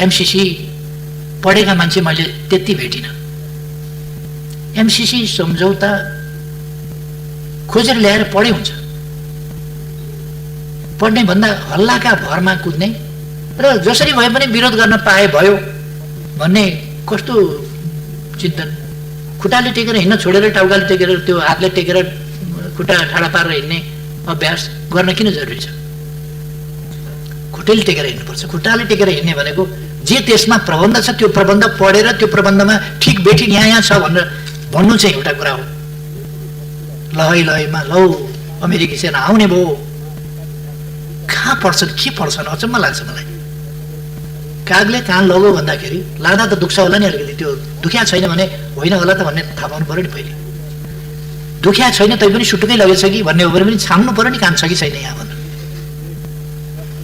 MCC पढेका मान्छे मैले त्यति भेटिनँ। एमसीसी सम्झौता खोजेर ल्याएर पढे हुन्छ, पढ्ने भन्दा हल्लाका भरमा कुद्ने र जसरी भए पनि विरोध गर्न पाए भयो भन्ने कस्तो चिन्तन। खुट्टाले टेकेर हिँड्न छोडेर टाउकाले टेकेर त्यो हातले टेकेर खुट्टा ठाडा पारेर हिँड्ने अभ्यास गर्न किन जरुरी छ? खुट्टाले टेकेर हिँड्नुपर्छ। खुट्टाले टेकेर हिँड्ने भनेको जे त्यसमा प्रबन्ध छ त्यो प्रबन्ध पढेर त्यो प्रबन्धमा ठिक बेठी यहाँ छ भनेर भन्नु चाहिँ एउटा कुरा हो। लहै लहैमा लौ अमेरिकी सेना आउने भयो, कहाँ पढ्छन् के पढ्छन् अचम्म लाग्छ मलाई। कागले कान लगो भन्दाखेरि लाँदा त दुख्छ होला नि अलिकति, त्यो दुख्या छैन भने होइन होला त भन्ने थाहा पाउनु पर्यो नि पहिले। दुख्या छैन तै पनि सुटुकै लगेछ कि भन्ने हो भने पनि छाम्नु पर्यो नि कान छ कि छैन यहाँ भनेर।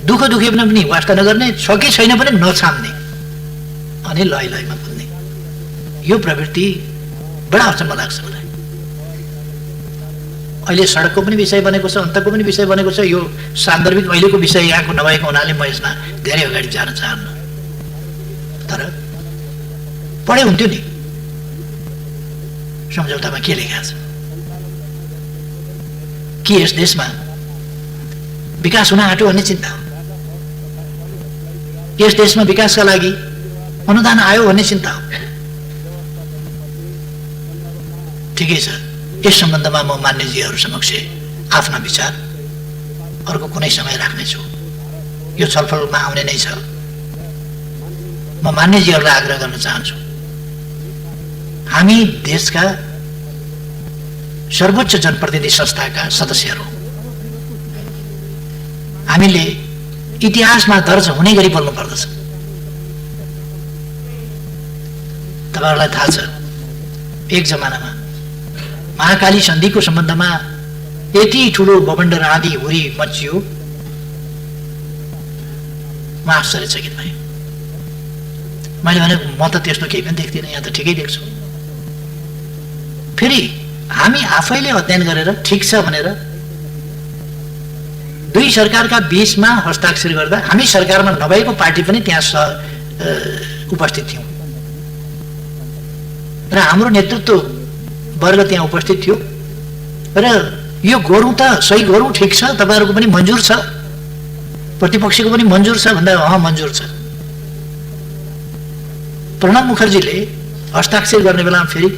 दुःख दुखे पनि वास्ता नगर्ने, छ कि छैन पनि नछाम्ने अनि लय लयमा कुद्ने, यो प्रवृत्ति बडा अचम्म लाग्छ मलाई। अहिले सडकको पनि विषय बनेको छ, अन्तको पनि विषय बनेको छ। यो सान्दर्भिक अहिलेको विषय यहाँको नभएको हुनाले म यसमा धेरै अगाडि जान चाहन्न, तर पढे हुन्थ्यो नि सम्झौतामा के लेखेको छ। के यस देशमा विकास हुन आँट्यो भन्ने चिन्ता हो? यस देशमा विकासका लागि अनुदान आयो भन्ने चिन्ता हो? ठिकै छ, यस सम्बन्धमा म मान्यजीहरू समक्ष आफ्ना विचार अर्को कुनै समय राख्नेछु। यो छलफलमा आउने नै छ। म मान्यजीहरूलाई आग्रह गर्न चाहन्छु, हामी देशका सर्वोच्च जनप्रतिनिधि संस्थाका सदस्यहरू, हामीले इतिहासमा दर्ज हुने गरी बोल्नु पर्दछ। तपाईहरुलाई थाहा छ एक जमानामा महाकाली सन्धिको सम्बन्धमा यति ठुलो बबन्डर आँधी हुरी मचियो, म आश्चर्यचकित भएँ। मैले भने म त त्यस्तो केही पनि देख्दिनँ, यहाँ त ठिकै देख्छु। फेरि हामी आफैले अध्ययन गरेर ठिक छ भनेर दुई सरकारका बीचमा हस्ताक्षर गर्दा हामी सरकारमा नभएको पार्टी पनि त्यहाँ उपस्थित थियौँ र हाम्रो नेतृत्व वर्ग त्यहाँ उपस्थित थियो र यो गरौँ त सही गरौँ, ठिक छ, तपाईहरुको पनि मन्जुर छ, प्रतिपक्षको पनि मन्जुर छ भन्दा मन्जुर छ। प्रणब मुखर्जीले हस्ताक्षर गर्ने बेलामा फेरि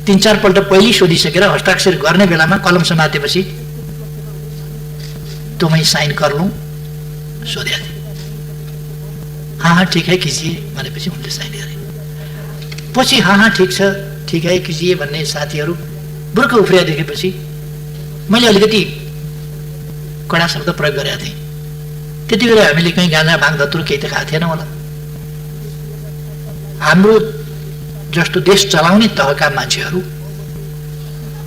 3-4 पल्ट पहिले सोधिसकेर हस्ताक्षर गर्ने बेलामा कलम समातेपछि तो मैं साइन कर लूं सोधिया थिए। हाँ ठीक है कीजिए भनेपछि उनले साइन गरे। पछि हाँ ठीक है कीजिए भन्ने साथीहरू बुर्क उफ्रिया देखेपछि मैले अलिकति कडा शब्द प्रयोग गरेका थिएँ। त्यति बेला हामीले कहीँ गाँजा भाङ धतुर केही त खाएको थिएन होला। हाम्रो जस्तो देश चलाउने तहका मान्छेहरू,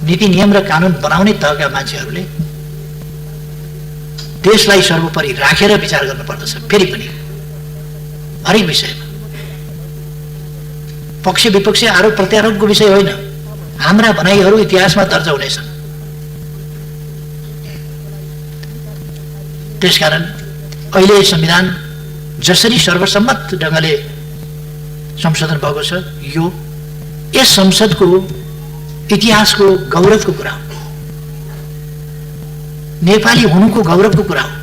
नीति नियम र कानुन बनाउने तहका मान्छेहरूले देशलाई सर्वोपरि राखेर विचार गर्न पर्दछ। फेरि पनि हरेक विषयमा पक्ष विपक्ष आरोप प्रत्यारोपको विषय होइन, हाम्रा भनाइहरू इतिहासमा दर्ज हुनेछन्। त्यसकारण अहिले संविधान जसरी सर्वसम्मत ढङ्गले संशोधन भएको छ, यो यस संसदको इतिहासको गौरवको कुरा हो, नेपाली हुनुको गौरवको कुरा हो,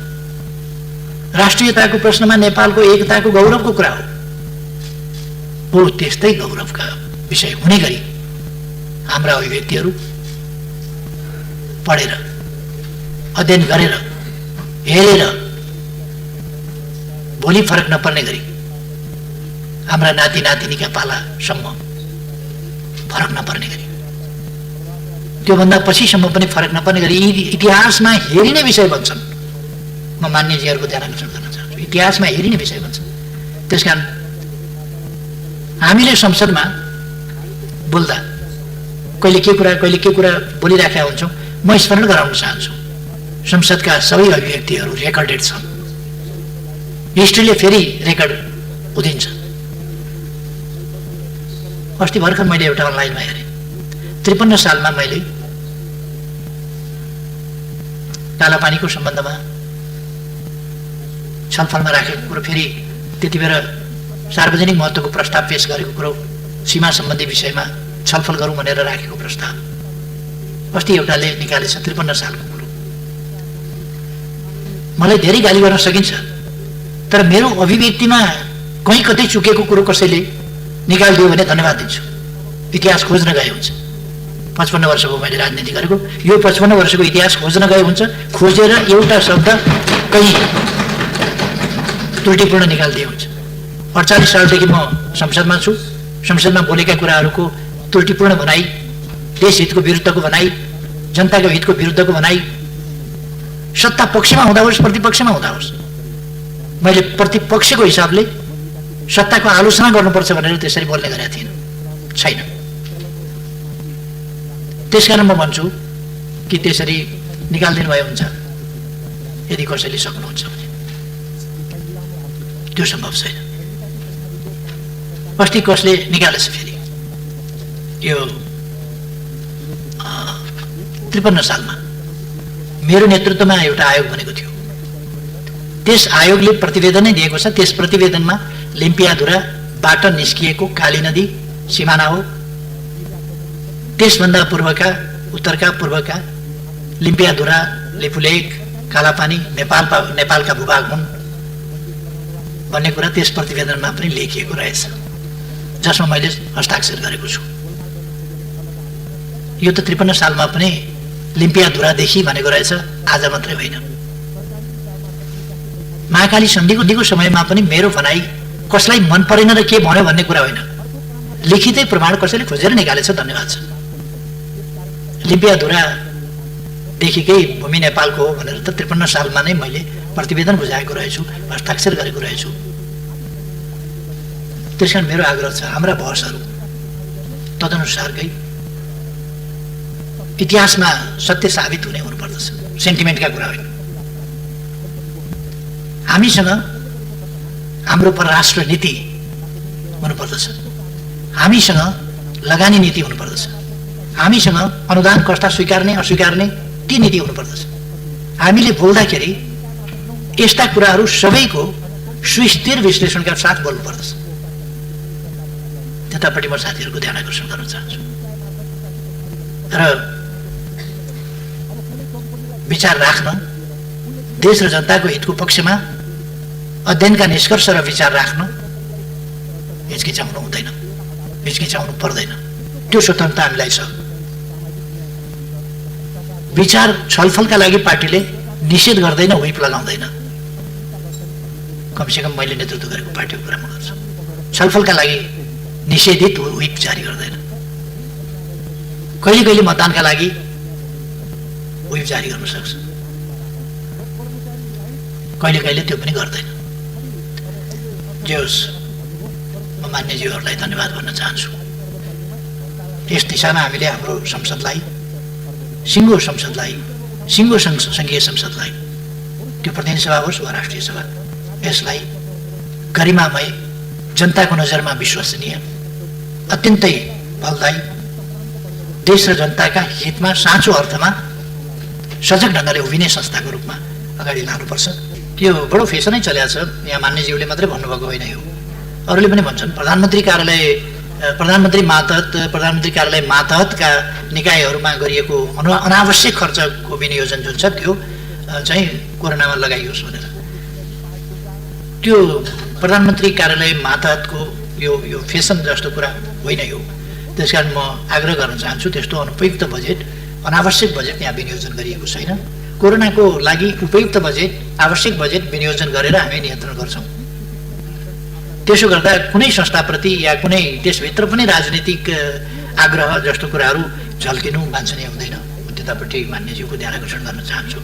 राष्ट्रियताको प्रश्नमा नेपालको एकताको गौरवको कुरा हो। त्यस्तै गौरवका विषय हुने गरी हाम्रा अभिव्यक्तिहरू पढेर अध्ययन गरेर हेरेर भोलि फरक नपर्ने गरी, हाम्रा नाति नातिनीका पालासम्म फरक नपर्ने गरी, त्योभन्दा पछिसम्म पनि फरक नपर्ने गरी इतिहासमा हेरिने विषय बन्छन्। म मान्यजीहरूको ध्यान आकर्षण गर्न चाहन्छु, इतिहासमा हेरिने विषय बन्छन्। त्यसकारण हामीले संसदमा बोल्दा कहिले के कुरा बोलिराखेका हुन्छौँ। म स्मरण गराउन चाहन्छु, संसदका सबै अभिव्यक्तिहरू रेकर्डेड छन्। हिस्ट्रीले फेरि रेकर्ड उदिन्छ। अस्ति भर्खर मैले एउटा अनलाइनमा हेरेँ, 53 सालमा मैले कालापानीको सम्बन्धमा छलफलमा राखेको कुरो, फेरि त्यति बेर सार्वजनिक महत्त्वको प्रस्ताव पेश गरेको कुरो, सीमा सम्बन्धी विषयमा छलफल गरौँ भनेर राखेको प्रस्ताव अस्ति एउटाले निकालेछ 53 सालको कुरो। मलाई धेरै गाली गर्न सकिन्छ, तर मेरो अभिव्यक्तिमा कहीँ कतै चुकेको कुरो कसैले निकालिदियो भने धन्यवाद दिन्छु। इतिहास खोज्न गए हुन्छ। 55 वर्ष भयो मैले राजनीति गरेको, यो 55 वर्षको इतिहास खोज्न गए हुन्छ, खोजेर एउटा शब्द कहीँ त्रुटिपूर्ण निकालिदिए हुन्छ। 48 सालदेखि म संसदमा छु। संसदमा बोलेका कुराहरूको त्रुटिपूर्ण भनाइ, देश हितको विरुद्धको भनाइ, जनताको हितको विरुद्धको भनाइ, सत्ता पक्षमा हुँदा होस् प्रतिपक्षमा हुँदा होस्, मैले प्रतिपक्षको हिसाबले सत्ताको आलोचना गर्नुपर्छ भनेर त्यसरी बोल्ने गरेका थिएन, छैन। त्यसकारण म भन्छु कि त्यसरी निकालिदिनु भए हुन्छ यदि कसैले सक्नुहुन्छ भने। त्यो सम्भव छैन। अस्ति कसले निकालेछ फेरि यो 53 सालमा मेरो नेतृत्वमा एउटा आयोग बनेको थियो। त्यस आयोगले प्रतिवेदनै दिएको छ। त्यस प्रतिवेदनमा लिम्पियाधुराबाट निस्किएको काली नदी सिमाना हो। त्यसभन्दा पूर्वका उत्तरका पूर्वका लिम्पियाधुरा, लिपुलेक, कालापानी नेपालका भूभाग हुन् भन्ने कुरा त्यस प्रतिवेदनमा पनि लेखिएको रहेछ, जसमा मैले हस्ताक्षर गरेको छु। यो त 53 सालमा पनि लिम्पियाधुरादेखि भनेको रहेछ, आज मात्रै होइन। महाकाली सन्धिको समयमा पनि मेरो भनाइ कसलाई मन परेन र के भन्यो भन्ने कुरा होइन, लिखितै प्रमाण कसैले खोजेर निकालेछ, धन्यवाद छ। लिम्पियाधुरादेखिकै भूमि नेपालको हो भनेर त 53 सालमा नै मैले प्रतिवेदन बुझाएको रहेछु, हस्ताक्षर गरेको रहेछु। त्यसकारण मेरो आग्रह छ, हाम्रा बहसहरू तदनुसारकै इतिहासमा सत्य साबित हुनुपर्दछ, सेन्टिमेन्टका कुरा होइन। हामीसँग हाम्रो परराष्ट्र नीति हुनुपर्दछ, हामीसँग लगानी नीति हुनुपर्दछ, हामीसँग अनुदान कस्ता स्वीकार्ने अस्वीकार्ने ती नीति हुनुपर्दछ। हामीले बोल्दाखेरि यस्ता कुराहरू सबैको सुस्थिर विश्लेषणका साथ बोल्नुपर्दछ। त्यतापट्टि म साथीहरूको ध्यान आकर्षण गर्न चाहन्छु। र विचार राख्न, देश र जनताको हितको पक्षमा अध्ययनका निष्कर्ष र विचार राख्न हिचकिचाउनु हुँदैन, हिचकिचाउनु पर्दैन। त्यो स्वतन्त्रता हामीलाई छ। विचार छलफलका लागि पार्टीले निषेध गर्दैन, व्हिप लगाउँदैन। कमसेकम मैले नेतृत्व गरेको पार्टीको कुरा म गर्छु। छलफलका लागि निषेधित व्हिप जारी गर्दैन। कहिले कहिले मतदानका लागि व्हिप जारी गर्न सक्छ, कहिले कहिले त्यो पनि गर्दैन। जे होस्, म मान्यज्यूहरूलाई धन्यवाद भन्न चाहन्छु। यस दिशामा हामीले हाम्रो संसदलाई, सिङ्गो सङ्घीय संसदलाई, त्यो प्रतिनिधि सभा होस् वा राष्ट्रिय सभा, यसलाई गरिमामय, जनताको नजरमा विश्वसनीय, अत्यन्तै फलदायी, देश र जनताका हितमा साँचो अर्थमा सजग ढङ्गले उभिने संस्थाको रूपमा अगाडि लानुपर्छ। यो बडो फेसनै चलेको छ। यहाँ मान्यज्यूले मात्रै भन्नुभएको होइन, यो अरूले पनि भन्छन्। प्रधानमन्त्री कार्यालय मातहतका निकायहरूमा गरिएको अनावश्यक खर्चको विनियोजन जुन छ त्यो चाहिँ कोरोनामा लगाइयोस् भनेर। त्यो प्रधानमन्त्री कार्यालय मातहतको यो फेसन जस्तो कुरा होइन यो। त्यसकारण म आग्रह गर्न चाहन्छु, त्यस्तो अनुपयुक्त बजेट, अनावश्यक बजेट यहाँ विनियोजन गरिएको छैन। कोरोनाको लागि उपयुक्त बजेट, आवश्यक बजेट विनियोजन गरेर हामी नियन्त्रण गर्छौँ। त्यसो गर्दा कुनै संस्थाप्रति या कुनै देशभित्र पनि राजनीतिक आग्रह जस्तो कुराहरू झल्किनु वाञ्छनीय हुँदैन। त्यतापट्टि मान्यज्यूको ध्यान आकर्षण गर्न चाहन्छु।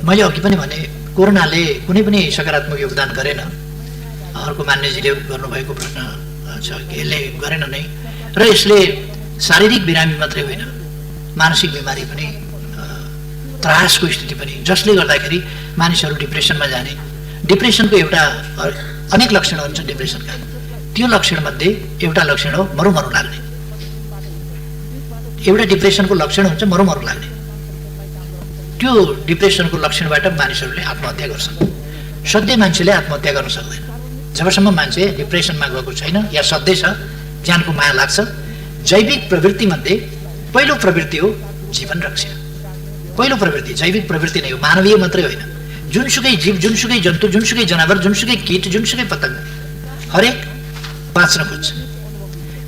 मैले अघि पनि भने, कोरोनाले कुनै पनि सकारात्मक योगदान गरेन। अर्को मान्यजीले गर्नुभएको प्रश्न छ कि यसले गरेन नै, र यसले शारीरिक बिरामी मात्रै होइन, मानसिक बिमारी पनि, त्रासको स्थिति पनि, जसले गर्दाखेरि मानिसहरू डिप्रेसनमा जाने। डिप्रेसनको अनेक लक्षणहरू छन् डिप्रेसनका। त्यो लक्षणमध्ये एउटा लक्षण हो मरुमरु लाग्ने। एउटा डिप्रेसनको लक्षण हुन्छ मरुमरु लाग्ने। त्यो डिप्रेसनको लक्षणबाट मानिसहरूले आत्महत्या गर्छन्। सधैँ मान्छेले आत्महत्या गर्न सक्दैन जबसम्म मान्छे डिप्रेसनमा गएको छैन या सधैँ छ ज्यानको माया लाग्छ। जैविक प्रवृत्ति मध्ये पहिलो प्रवृत्ति हो जीवन रक्षा। पहिलो प्रवृत्ति जैविक प्रवृत्ति नै हो, मानवीय मात्रै होइन। जुनसुकै जीव, जुनसुकै जन्तु, जुनसुकै जनावर, जुनसुकै कीट, जुनसुकै पतंग हरेक बाँच्न खोज्छ।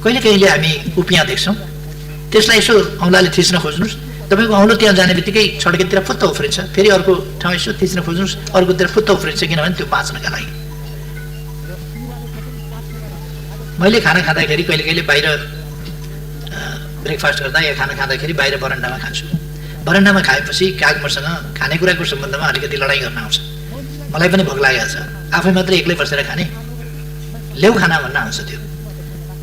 कहिले कहिले हामी उपियाँ देख्छौँ, त्यसलाई यसो औँलाले थिच्न खोज्नुहोस्, तपाईँको औँलो त्यहाँ जाने बित्तिकै छड्केतिर फुत्त उफ्रिन्छ, फेरि अर्को ठाउँ यसो थिच्न खोज्नुहोस्, अर्कोतिर फुत्त उफ्रिन्छ, किनभने त्यो बाँच्नका लागि। मैले खाना खाँदाखेरि कहिले कहिले बाहिर ब्रेकफास्ट गर्दा या खाना खाँदाखेरि बाहिर बरन्डामा खान्छु। बरन्डामा खाएपछि कागमसँग खानेकुराको सम्बन्धमा अलिकति लडाइँ गर्न आउँछ। मलाई पनि भोक लागेको छ, आफै मात्रै एक्लै बसेर खाने, ल्याउ खाना भन्न आउँछ। त्यो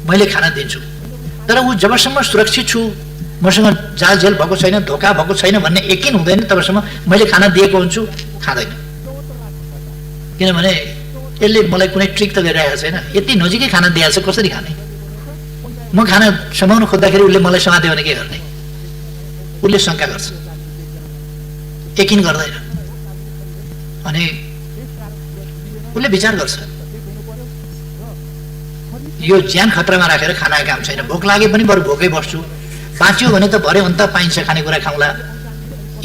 मैले खाना दिन्छु, तर ऊ जबसम्म सुरक्षित छु, मसँग जालझेल भएको छैन, धोका भएको छैन भन्ने यकिन हुँदैन, तबसम्म मैले खाना दिएको हुन्छु, खाँदैन। किनभने यसले मलाई कुनै ट्रिक त गरिरहेको छैन, यति नजिकै खाना दिएको छ, कसरी खाने? म खाना समाउन खोज्दाखेरि उसले मलाई समात्यो भने के गर्ने? उसले शङ्का गर्छ, यकिन गर्दैन। अनि उसले विचार गर्छ, यो ज्यान खतरामा राखेर खाना काम छैन, भोक लागे पनि बरु भोकै बस्छु, बाँच्यो भने त भरे अन्त पाइन्छ खानेकुरा खाउँला,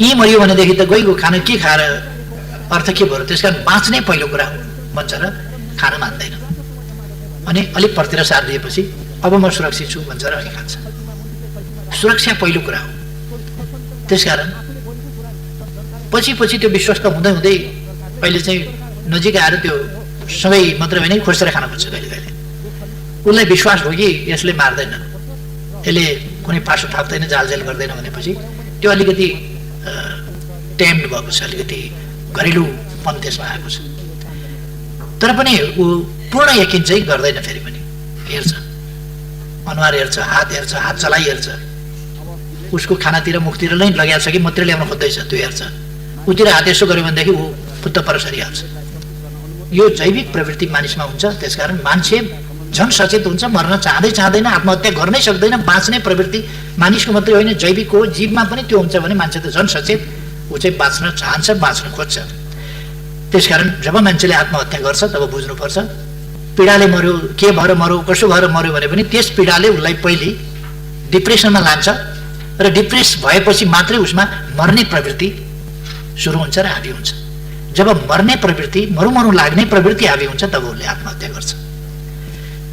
यहीँ मऱ्यो भनेदेखि त गइगयो, खाना के खाएर अर्थ के भयो? त्यसकारण बाँच्नै पहिलो कुरा हो भन्छ र खान मान्दैन। अनि अलिक परतिर साथ दिएपछि अब म सुरक्षित छु भन्छ र अनि खान्छ। सुरक्षा पहिलो कुरा हो। त्यसकारण पछि पछि त्यो विश्वस्त हुँदै हुँदै अहिले चाहिँ नजिक आएर त्यो सँगै मात्रै होइन, खोसेर खान खोज्छ। कहिले कहिले उसलाई विश्वास हो कि यसले मार्दैन, यसले कुनै पासो थाप्दैन, जालझेल गर्दैन भनेपछि त्यो अलिकति टेम्ड भएको छ, अलिकति घरेलुपन त्यसमा आएको छ। तर पनि ऊ पूर्ण यकिन चाहिँ गर्दैन। फेरि पनि हेर्छ, अनुहार हेर्छ, हात हेर्छ, हात चलाइ हेर्छ, उसको खानातिर मुखतिर नै लगाएको छ कि मात्रै ल्याउन खोज्दैछ त्यो हेर्छ। उतिर हात यसो गर्यो भनेदेखि ऊ फुत्त पर सरिहाल्छ। यो जैविक प्रवृत्ति मानिसमा हुन्छ। त्यसकारण मान्छे झन् सचेत हुन्छ, मर्न चाहँदै चाहँदैन, आत्महत्या गर्नै सक्दैन। बाँच्ने प्रवृत्ति मानिसको मात्रै होइन, जैविक हो, जीवमा पनि त्यो हुन्छ भने मान्छे त झन् सचेत, ऊ चाहिँ बाँच्न चाहन्छ, बाँच्न खोज्छ। त्यसकारण जब मान्छेले आत्महत्या गर्छ तब बुझ्नुपर्छ पीडाले मर्यो, के भएर मर्यो, कसो भएर मर्यो भने पनि त्यस पीडाले उसलाई पहिले डिप्रेसनमा लान्छ र डिप्रेस भएपछि मात्रै उसमा मर्ने प्रवृत्ति सुरु हुन्छ र हाबी हुन्छ। जब मर्ने प्रवृत्ति, मरुमरु लाग्ने प्रवृत्ति हाबी हुन्छ तब उसले आत्महत्या गर्छ।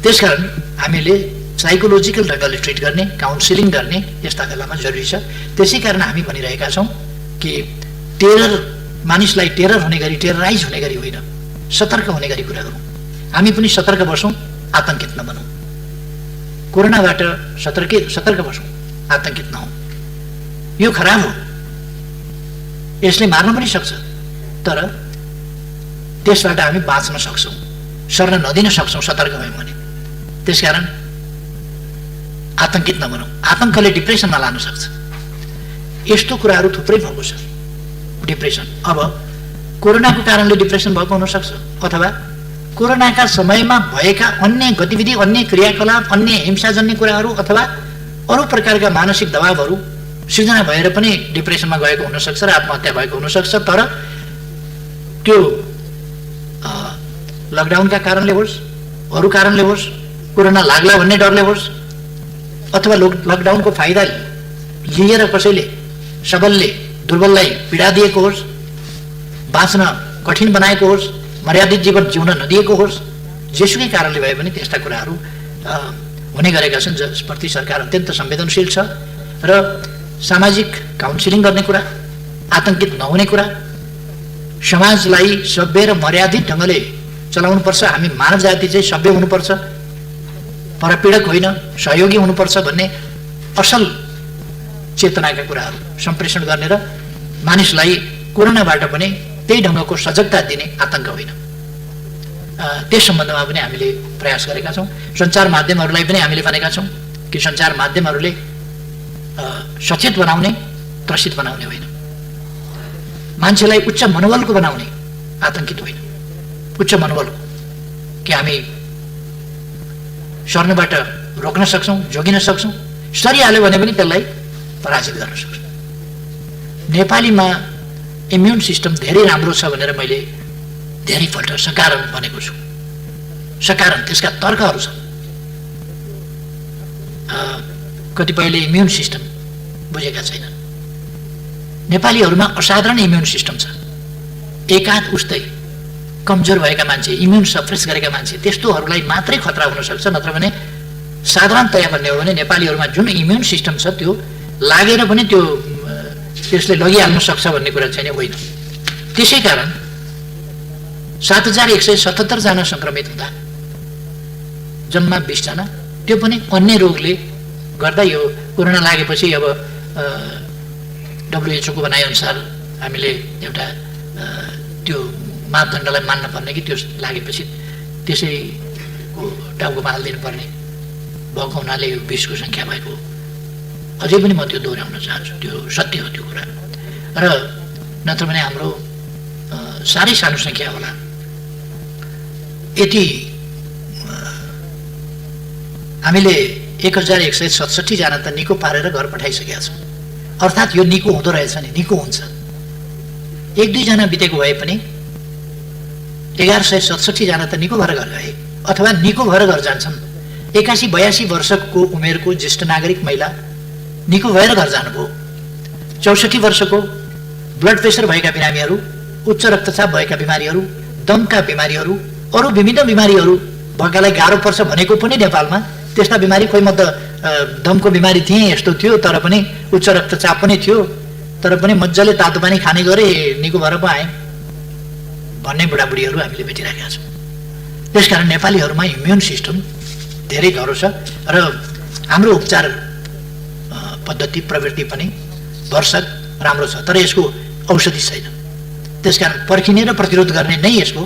त्यसकारण हामीले साइकोलोजिकल ढङ्गले ट्रिट गर्ने, काउन्सिलिङ गर्ने यस्ता बेलामा जरुरी छ। त्यसै कारण हामी भनिरहेका छौँ कि टेरर, मानिसलाई टेरर हुने गरी, टेरराइज हुने गरी होइन, सतर्क हुने गरी कुरा गरौँ। हामी पनि सतर्क बसौँ, आतंकित नबनौँ। कोरोनाबाट सतर्क बसौँ, आतंकित नहौँ। यो खराब हो, यसले मार्न पनि सक्छ, तर त्यसबाट हामी बाँच्न सक्छौँ, सर्न नदिन सक्छौँ सतर्क भयौँ भने। त्यसकारण आतंकित नबनौँ। आतंकले डिप्रेसनमा लान सक्छ। यस्तो कुराहरू थुप्रै भएको छ। डिप्रेसन अब कोरोनाको कारणले डिप्रेसन भएको हुनसक्छ, अथवा कोरोनाका समयमा भएका अन्य गतिविधि, अन्य क्रियाकलाप, अन्य हिंसाजन्य कुराहरू अथवा अरू प्रकारका मानसिक दबावहरू सृजना भएर पनि डिप्रेसनमा गएको हुनसक्छ र आत्महत्या भएको हुनसक्छ। तर त्यो लकडाउनका कारणले होस्, अरू कारणले होस्, कोरोना लाग्ला भन्ने डरले होस्, अथवा लकडाउनको फाइदा लिएर कसैले सबलले दुर्बललाई पीडा दिएको होस्, बाँच्न कठिन बनाएको होस्, मर्यादित जीवन जिउन नदिएको होस्, जेसुकै कारणले भए पनि त्यस्ता कुराहरू हुने गरेका छन् जसप्रति सरकार अत्यन्त संवेदनशील छ। र सामाजिक काउन्सिलिङ गर्ने कुरा, आतंकित नहुने कुरा, समाजलाई सभ्य र मर्यादित ढङ्गले चलाउनुपर्छ। हामी मानव जाति चाहिँ सभ्य हुनुपर्छ, परपीडक होइन, सहयोगी हुनुपर्छ भन्ने असल चेतनाका कुराहरू सम्प्रेषण गर्ने र मानिसलाई कोरोनाबाट पनि त्यही ढङ्गको सजगता दिने, आतंक होइन, त्यस सम्बन्धमा पनि हामीले प्रयास गरेका छौँ। सञ्चार माध्यमहरूलाई पनि हामीले भनेका छौँ कि सञ्चार माध्यमहरूले सचेत बनाउने, त्रसित बनाउने होइन, मान्छेलाई उच्च मनोबलको बनाउने, आतंकित होइन, उच्च मनोबलको, कि हामी सर्नबाट रोक्न सक्छौँ, जोगिन सक्छौँ, सरिहाल्यो भने पनि त्यसलाई पराजित गर्न सक्छौँ। नेपालीमा इम्युन सिस्टम धेरै राम्रो छ भनेर मैले धेरैपल्ट सकारण भनेको छु। सकारण त्यसका तर्कहरू छन्। कतिपयले इम्युन सिस्टम बुझेका छैनन्। नेपालीहरूमा असाधारण इम्युन सिस्टम छ। एकाध उस्तै कमजोर भएका मान्छे, इम्युन सप्रेस गरेका मान्छे, त्यस्तोहरूलाई मात्रै खतरा हुन सक्छ। नत्र भने साधारणतया भन्ने हो भने नेपालीहरूमा जुन इम्युन सिस्टम छ त्यो लागेर पनि त्यसले लगिहाल्न सक्छ भन्ने कुरा चाहिँ होइन। त्यसै कारण 7177 जना संक्रमित हुँदा जम्मा 20 जना, त्यो पनि अन्य रोगले गर्दा। यो कोरोना लागेपछि अब WHO को भनाइअनुसार हामीले एउटा त्यो मापदण्डलाई मान्न पर्ने कि त्यो लागेपछि त्यसैको टाउकोमा हालिदिनु पर्ने भएको हुनाले यो 20 को सङ्ख्या भएको। अझै पनि म त्यो दोहोऱ्याउन चाहन्छु, त्यो सत्य हो त्यो कुरा। र नत्र भने हाम्रो साह्रै सानो सङ्ख्या होला। यति हामीले 1167 जना त निको पारेर घर पठाइसकेका छौँ। अर्थात् यो निको हुँदो रहेछ नि, निको हुन्छ। 1-2 जना बितेको भए पनि 1167 जना त निको भएर घर गए अथवा निको भएर घर जान्छन्। 81-82 वर्षको उमेरको ज्येष्ठ नागरिक महिला निको भएर घर जानुभयो। 64 वर्षको ब्लड प्रेसर भएका बिरामीहरू, उच्च रक्तचाप भएका बिमारीहरू, दमका बिमारीहरू, अरू विभिन्न बिमारीहरू भएकालाई गाह्रो पर्छ भनेको पनि नेपालमा त्यस्ता बिमारी। खोइ म त दमको बिमारी थिएँ, यस्तो थियो, तर पनि उच्च रक्तचाप पनि थियो, तर पनि मजाले तातो पानी खाने गरेँ, निको भएर पो आएँ भन्ने बुढाबुढीहरू हामीले भेटिरहेका छौँ। त्यसकारण नेपालीहरूमा इम्युन सिस्टम धेरै धरो छ र हाम्रो उपचार पद्धति प्रवृत्ति पनि भरसक राम्रो छ। तर यसको औषधि छैन। त्यसकारण पर्खिने र प्रतिरोध गर्ने नै यसको,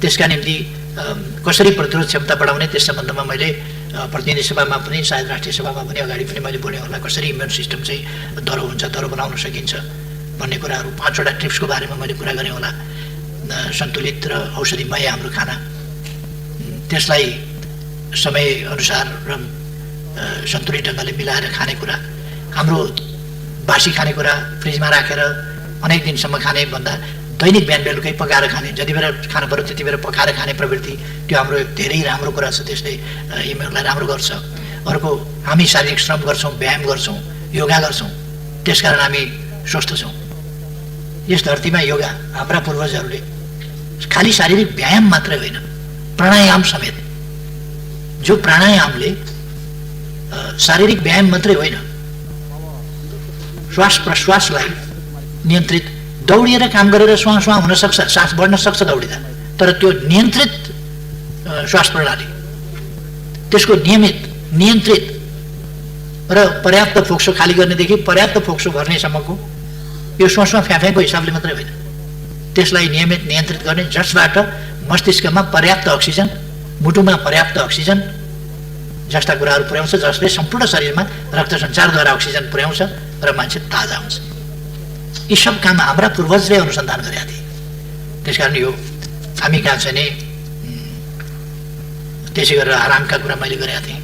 त्यसका निम्ति कसरी प्रतिरोध क्षमता बढाउने त्यस सम्बन्धमा मैले प्रतिनिधि सभामा पनि, सायद राष्ट्रिय सभामा पनि अगाडि पनि मैले बोलेँ होला। कसरी इम्युन सिस्टम चाहिँ दह्रो हुन्छ, दह्रो बनाउन सकिन्छ भन्ने कुराहरू 5वटा टिप्सको बारेमा मैले कुरा गरेँ होला। सन्तुलित र औषधिमय हाम्रो खाना, त्यसलाई समयअनुसार र सन्तुलित ढङ्गले मिलाएर खानेकुरा, हाम्रो बासी खानेकुरा फ्रिजमा राखेर अनेक दिनसम्म खाने भन्दा दैनिक बिहान बेलुकै पकाएर खाने, जति बेला खानु पऱ्यो त्यति बेला पकाएर खाने प्रवृत्ति, त्यो हाम्रो धेरै राम्रो कुरा छ। त्यसले इम्युनलाई राम्रो गर्छ। अर्को, हामी शारीरिक श्रम गर्छौँ, व्यायाम गर्छौँ, योगा गर्छौँ, त्यसकारण हामी स्वस्थ छौँ। यस धरतीमा योगा हाम्रा पूर्वजहरूले खालि शारीरिक व्यायाम मात्रै होइन, प्राणायाम समेत, जो प्राणायामले शारीरिक व्यायाम मात्रै होइन, श्वास प्रश्वासलाई नियन्त्रित, दौडिएर काम गरेर श्वास हुन सक्छ, सास बढ्न सक्छ दौडिँदा, तर त्यो नियन्त्रित श्वास प्रणाली, त्यसको नियन्त्रित र पर्याप्त फोक्सो खाली गर्नेदेखि पर्याप्त फोक्सो भर्नेसम्मको यो श्वासमा फ्याफ्याको हिसाबले मात्रै होइन, त्यसलाई नियमित नियन्त्रित गर्ने, जसबाट मस्तिष्कमा पर्याप्त अक्सिजन, मुटुमा पर्याप्त अक्सिजन जस्ता कुराहरू पुर्याउँछ, जसले सम्पूर्ण शरीरमा रक्त सञ्चारद्वारा अक्सिजन पुर्याउँछ र मान्छे ताजा हुन्छ। यी सब काम हाम्रा पूर्वजले अनुसन्धान गरेका थिए। त्यसकारण यो हामी कहाँ चाहिँ नि त्यसै गरेर आरामका कुरा मैले गरेका थिएँ,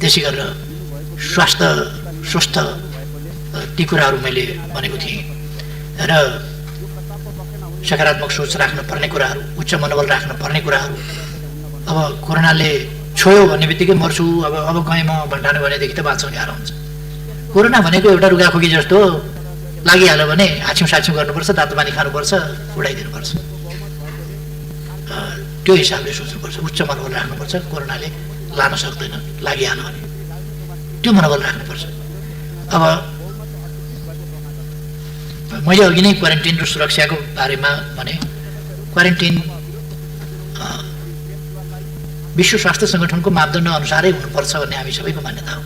त्यसै गरेर स्वस्थ ती कुराहरू मैले भनेको थिएँ र सकारात्मक सोच राख्न पर्ने कुराहरू, उच्च मनोबल राख्न पर्ने कुराहरू। अब कोरोनाले छोयो भन्ने बित्तिकै मर्छु, अब गएँ म भन्ठाने भनेदेखि त बाँच्न गाह्रो हुन्छ। कोरोना भनेको एउटा रुगाखोकी जस्तो लागिहाल्यो भने हाछ्यौँ साछ्यौँ गर्नुपर्छ, तातो पानी खानुपर्छ, उडाइदिनुपर्छ। त्यो हिसाबले सोच्नुपर्छ, उच्च मनोबल राख्नुपर्छ। कोरोनाले लान सक्दैन, लागिहाल्यो भने त्यो मनोबल राख्नुपर्छ। अब मैले अघि नै क्वारेन्टिन र सुरक्षाको बारेमा भने, क्वारेन्टिन विश्व स्वास्थ्य सङ्गठनको मापदण्ड अनुसारै हुनुपर्छ भन्ने हामी सबैको मान्यता हो।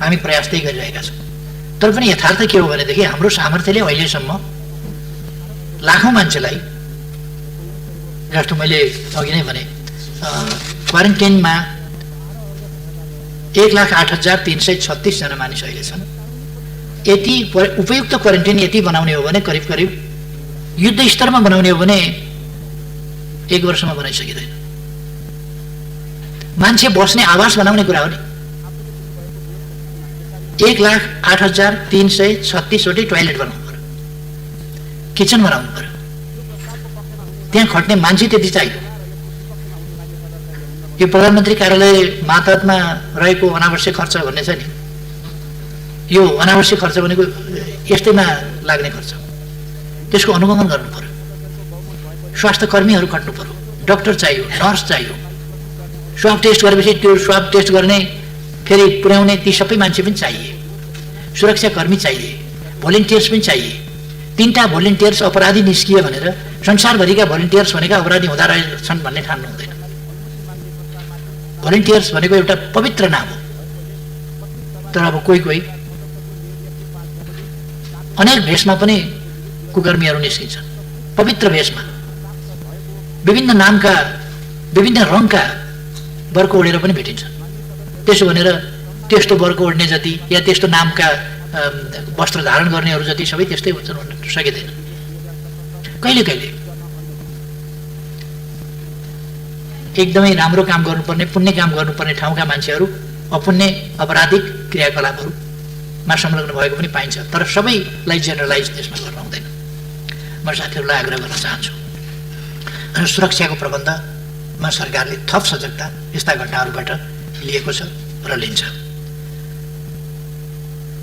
हामी प्रयास त्यही गरिरहेका छौँ। तर पनि यथार्थ के हो भनेदेखि हाम्रो सामर्थ्यले अहिलेसम्म लाखौँ मान्छेलाई, जस्तो मैले अघि नै भने, क्वारेन्टाइनमा 1,08,336 जना मानिस अहिले छन्। यति उपयुक्त क्वारेन्टाइन यति बनाउने हो भने करिब करिब युद्ध स्तरमा बनाउने हो भने 1 वर्षमा बनाइसकिँदैन। मान्छे बस्ने आवास बनाउने कुरा हो नि। 1,08,336 वटै टोयलेट बनाउनु पर्यो, किचन बनाउनु पर्यो, त्यहाँ खट्ने मान्छे त्यति चाहियो। यो प्रधानमन्त्री कार्यालय मातहतमा रहेको अनावश्यक खर्च भन्ने छ नि, यो अनावश्यक खर्च भनेको यस्तैमा लाग्ने खर्च, त्यसको अनुगमन गर्नु पर्यो। स्वास्थ्य कर्मीहरू खट्नु पर्यो, डाक्टर चाहियो, नर्स चाहियो। स्वाब टेस्ट गरेपछि त्यो स्वाब टेस्ट गर्ने फेरि पुर्याउने ती सबै मान्छे पनि चाहिए। सुरक्षाकर्मी चाहिए, भोलिन्टियर्स पनि चाहिए। 3टा भोलिन्टियर्स अपराधी निस्किए भनेर संसारभरिका भोलिन्टियर्स भनेका अपराधी हुँदा रहेछन् भन्ने ठान्नु हुँदैन। भोलिन्टियर्स भनेको एउटा पवित्र नाम हो। तर अब कोही अनेक भेषमा पनि कुकर्मीहरू निस्किन्छन्, पवित्र भेषमा, विभिन्न नामका विभिन्न रङका वर्क ओढेर पनि भेटिन्छन्। त्यसो भनेर त्यस्तो वर्क ओढ्ने जति या त्यस्तो नामका वस्त्र धारण गर्नेहरू जति सबै त्यस्तै हुन्छन् भन्न सकिँदैन। कहिले कहिले एकदमै राम्रो काम गर्नुपर्ने, पुण्य काम गर्नुपर्ने ठाउँका मान्छेहरू अपुण्य अपराधिक क्रियाकलापहरूमा संलग्न भएको पनि पाइन्छ। तर सबैलाई जेनरलाइज त्यसमा गर्न हुँदैन। म साथीहरूलाई आग्रह गर्न चाहन्छु, सुरक्षाको प्रबन्धमा सरकारले थप सजगता यस्ता घटनाहरूबाट लिएको छ र लिन्छ।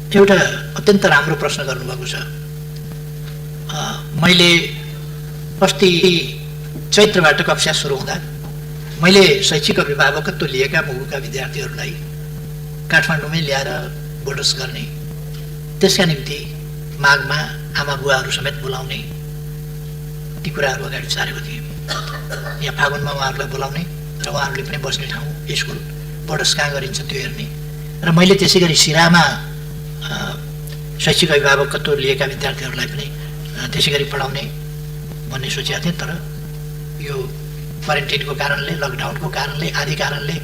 एउटा अत्यन्त राम्रो प्रश्न गर्नुभएको छ। मैले अस्ति चैत्रबाट कक्षा सुरु हुँदा मैले शैक्षिक अभिभावकत्व लिएका मुलुकका विद्यार्थीहरूलाई काठमाडौँमै ल्याएर बोर्डर्स गर्ने, त्यसका निम्ति माघमा आमा बुवाहरू समेत बोलाउने ती कुराहरू अगाडि सारेको थिएँ। यहाँ फागुनमा उहाँहरूलाई बोलाउने र उहाँहरूले पनि बस्ने ठाउँ, स्कुल, बोर्डर्स कहाँ गरिन्छ त्यो हेर्ने। र मैले त्यसै गरी सिरामा शैक्षिक अभिभावकत्व लिएका विद्यार्थीहरूलाई पनि त्यसै गरी पढाउने भन्ने सोचेका थिएँ। तर यो क्वारेन्टाइनको कारणले, लकडाउनको कारणले, आदि कारणले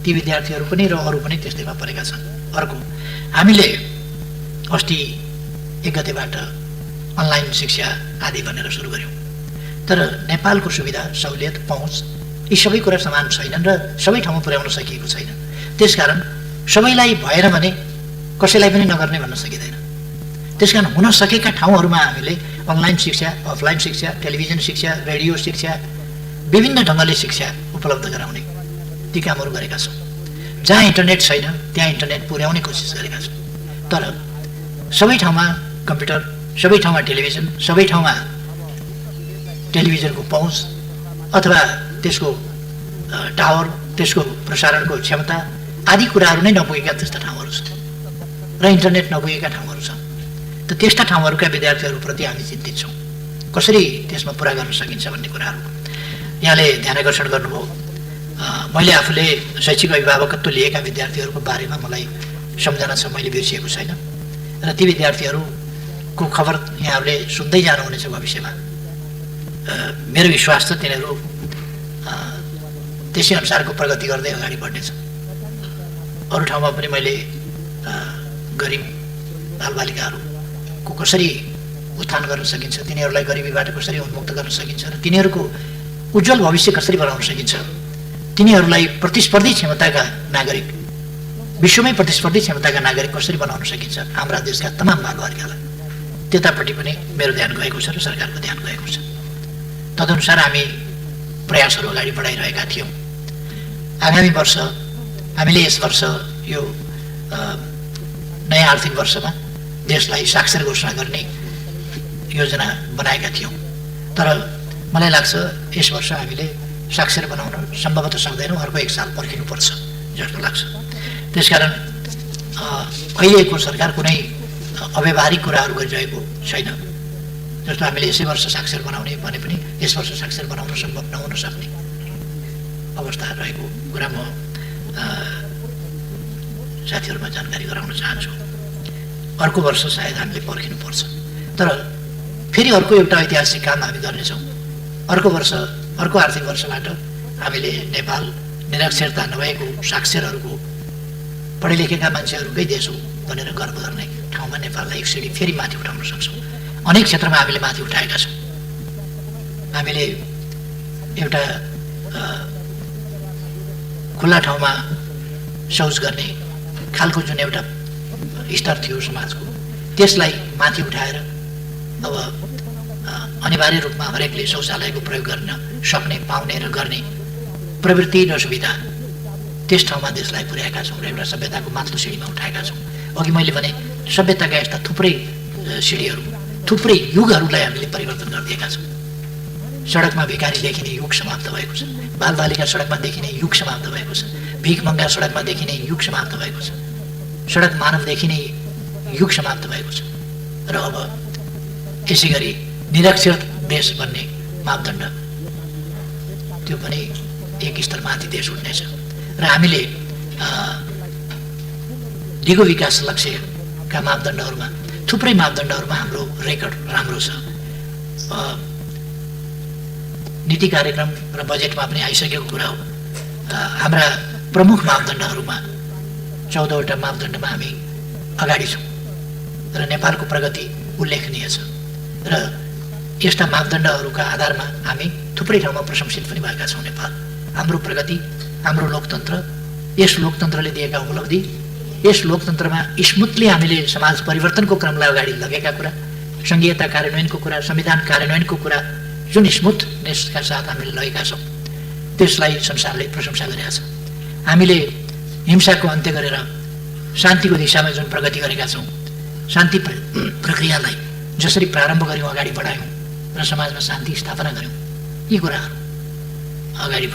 ती विद्यार्थीहरू पनि र अरू पनि त्यस्तैमा परेका छन्। अर्को, हामीले अस्ति 1 गतेबाट अनलाइन शिक्षा आदि भनेर सुरु गऱ्यौँ। तर नेपालको सुविधा, सहुलियत, पहुँच यी सबै कुरा समान छैनन् र सबै ठाउँमा पुर्याउन सकिएको छैन। त्यसकारण सबैलाई भएन भने कसैलाई पनि नगर्ने भन्न सकिँदैन। त्यसकारण हुन सकेका ठाउँहरूमा हामीले अनलाइन शिक्षा, अफलाइन शिक्षा, टेलिभिजन शिक्षा, रेडियो शिक्षा, विभिन्न ढङ्गले शिक्षा उपलब्ध गराउने ती कामहरू गरेका छौँ। जहाँ इन्टरनेट छैन त्यहाँ इन्टरनेट पुर्याउने कोसिस गरेका छौँ। तर सबै ठाउँमा कम्प्युटर, सबै ठाउँमा टेलिभिजन, सबै ठाउँमा टेलिभिजनको पहुँच अथवा त्यसको टावर, त्यसको प्रसारणको क्षमता आदि कुराहरू नै नपुगेका त्यस्ता ठाउँहरू छन् र इन्टरनेट नपुगेका ठाउँहरू छन्। त त्यस्ता ठाउँहरूका विद्यार्थीहरूप्रति हामी चिन्तित छौँ, कसरी त्यसमा पुरा गर्न सकिन्छ भन्ने कुराहरू यहाँले ध्यान आकर्षण गर्नुभयो। मैले आफूले शैक्षिक अभिभावकत्व लिएका विद्यार्थीहरूको बारेमा मलाई सम्झना छ, मैले बिर्सिएको छैन। र ती विद्यार्थीहरूको खबर यहाँहरूले सुन्दै जानुहुनेछ भविष्यमा। मेरो विश्वास छ तिनीहरू त्यसै अनुसारको प्रगति गर्दै अगाडि बढ्नेछन्। अरू ठाउँमा पनि मैले गरिब बालबालिकाहरूको कसरी उत्थान गर्न सकिन्छ, तिनीहरूलाई गरिबीबाट कसरी उन्मुक्त गर्न सकिन्छ र तिनीहरूको उज्जवल भविष्य कसरी बनाउन सकिन्छ, तिनीहरूलाई प्रतिस्पर्धी क्षमताका नागरिक, विश्वमै प्रतिस्पर्धी क्षमताका नागरिक कसरी बनाउन सकिन्छ हाम्रा देशका तमाम बालबालिकालाई, त्यतापट्टि पनि मेरो ध्यान गएको छ र सरकारको ध्यान गएको छ। तदनुसार हामी प्रयासहरू अगाडि बढाइरहेका थियौँ। आगामी वर्ष हामीले यस वर्ष यो नयाँ आर्थिक वर्षमा देशलाई साक्षर घोषणा गर्ने योजना बनाएका थियौँ। तर मलाई लाग्छ यस वर्ष हामीले साक्षर बनाउन सम्भवतः सक्दैनौँ, अर्को 1 साल पर्खिनुपर्छ जस्तो लाग्छ। त्यसकारण अहिलेको सरकार कुनै अव्यावहारिक कुराहरू गरिरहेको छैन। जस्तो हामीले यसै वर्ष साक्षर बनाउने भने पनि यस वर्ष साक्षर बनाउन सम्भव नहुन सक्ने अवस्था रहेको कुरा म साथीहरूमा जानकारी गराउन चाहन्छु। अर्को वर्ष सायद हामीले पर्खिनुपर्छ। तर फेरि अर्को एउटा ऐतिहासिक काम हामी गर्नेछौँ। अर्को वर्ष, अर्को आर्थिक वर्षबाट हामीले नेपाल निरक्षरता नभएको साक्षरहरूको, पढे लेखेका मान्छेहरूकै देश हो भनेर गर्व गर्ने ठाउँमा नेपाललाई एक सिडी फेरि माथि उठाउन सक्छौँ। अनेक क्षेत्रमा हामीले माथि उठाएका छौँ। हामीले एउटा खुल्ला ठाउँमा शौच गर्ने खालको जुन एउटा स्तर थियो समाजको, त्यसलाई माथि उठाएर अब अनिवार्य रूपमा हरेकले शौचालयको प्रयोग गर्न सक्ने, पाउने र गर्ने प्रवृत्ति र सुविधा त्यस ठाउँमा देशलाई पुर्याएका छौँ र एउटा सभ्यताको माथिल्लो सिँढीमा उठाएका छौँ। अघि मैले भने सभ्यताका यस्ता थुप्रै सिँढीहरू, थुप्रै युगहरूलाई हामीले परिवर्तन गरिदिएका छौँ। सडकमा भिखारी देखिने युग समाप्त भएको छ, बालबालिका सडकमा देखिने युग समाप्त भएको छ, भिखमङ्गा सडकमा देखिने युग समाप्त भएको छ, सडक मानव देखिने युग समाप्त भएको छ र अब यसै गरी निरक्षर देश भन्ने मापदण्ड त्यो पनि एक स्तरमाथि देश उठ्नेछ र हामीले दिगो विकास लक्ष्यका मापदण्डहरूमा, थुप्रै मापदण्डहरूमा हाम्रो रेकर्ड राम्रो छ। नीति कार्यक्रम र बजेटमा पनि आइसकेको कुरा हो। हाम्रा प्रमुख मापदण्डहरूमा 14वटा मापदण्डमा हामी अगाडि छौँ र नेपालको प्रगति उल्लेखनीय छ र यस्ता मापदण्डहरूका आधारमा हामी थुप्रै ठाउँमा प्रशंसित पनि भएका छौँ। नेपाल, हाम्रो प्रगति, हाम्रो लोकतन्त्र, यस लोकतन्त्रले दिएका उपलब्धि, यस लोकतन्त्रमा स्मुथली हामीले समाज परिवर्तनको क्रमलाई अगाडि लगेका कुरा, सङ्घीयता कार्यान्वयनको कुरा, संविधान कार्यान्वयनको कुरा जुन स्मुथनेसका साथ हामीले लगेका छौँ त्यसलाई संसारले प्रशंसा गरेका छ। हामीले हिंसाको अन्त्य गरेर शान्तिको दिशामा जुन प्रगति गरेका छौँ, शान्ति प्रक्रियालाई जसरी प्रारम्भ गऱ्यौँ, अगाडि बढायौँ र समाजमा शान्ति स्थापना गऱ्यौँ, यी कुराहरू अगाडि